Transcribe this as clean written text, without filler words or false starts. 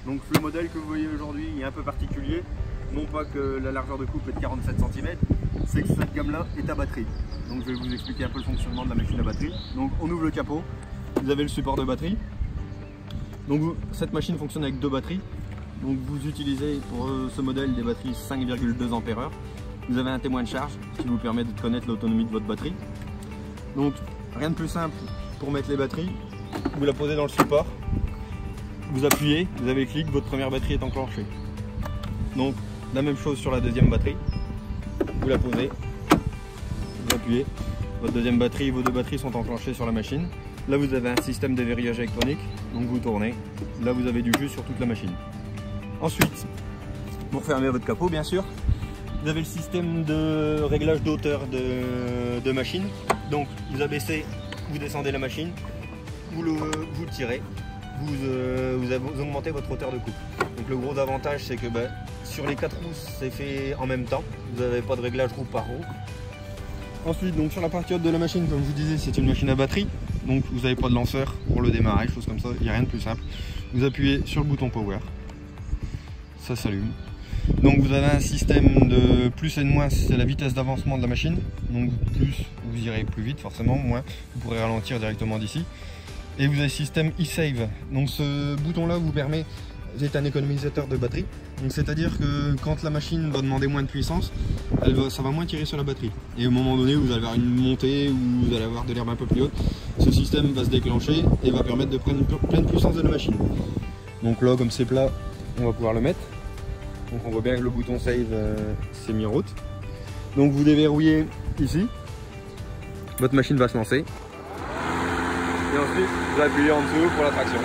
Donc le modèle que vous voyez aujourd'hui est un peu particulier, non pas que la largeur de coupe est de 47 cm, c'est que cette gamme-là est à batterie. Donc je vais vous expliquer un peu le fonctionnement de la machine à batterie. Donc on ouvre le capot, vous avez le support de batterie. Donc cette machine fonctionne avec 2 batteries. Donc vous utilisez pour ce modèle des batteries 5,2 Ah. Vous avez un témoin de charge qui vous permet de connaître l'autonomie de votre batterie. Donc rien de plus simple pour mettre les batteries. Vous la posez dans le support, vous appuyez, vous avez le clic, votre première batterie est enclenchée. Donc la même chose sur la deuxième batterie. Vous la posez, vous appuyez, votre deuxième batterie, vos 2 batteries sont enclenchées sur la machine. Là vous avez un système de verrouillage électronique, donc vous tournez, là vous avez du jus sur toute la machine. Ensuite, pour fermer votre capot bien sûr, vous avez le système de réglage d'auteur de machine. Donc vous abaissez, vous descendez la machine, vous le tirez, vous augmentez votre hauteur de coupe. Donc le gros avantage c'est que sur les 4 roues c'est fait en même temps, vous n'avez pas de réglage roue par roue. Ensuite, donc sur la partie haute de la machine, comme je vous disais, c'est une machine à batterie, donc vous n'avez pas de lanceur pour le démarrage, choses comme ça, il n'y a rien de plus simple. Vous appuyez sur le bouton power, ça s'allume. Donc vous avez un système de plus et de moins, c'est la vitesse d'avancement de la machine. Donc plus, vous irez plus vite forcément, moins, vous pourrez ralentir directement d'ici. Et vous avez le système e-save. Donc ce bouton là vous permet, c'est un économisateur de batterie. Donc c'est-à-dire que quand la machine va demander moins de puissance, ça va moins tirer sur la batterie. Et au moment donné, vous allez avoir une montée ou vous allez avoir de l'herbe un peu plus haute, ce système va se déclencher et va permettre de prendre une pleine puissance de la machine. Donc là, comme c'est plat, on va pouvoir le mettre. Donc on voit bien que le bouton save s'est mis en route. Donc vous déverrouillez ici, votre machine va se lancer. Et ensuite vous appuyez en dessous pour la traction.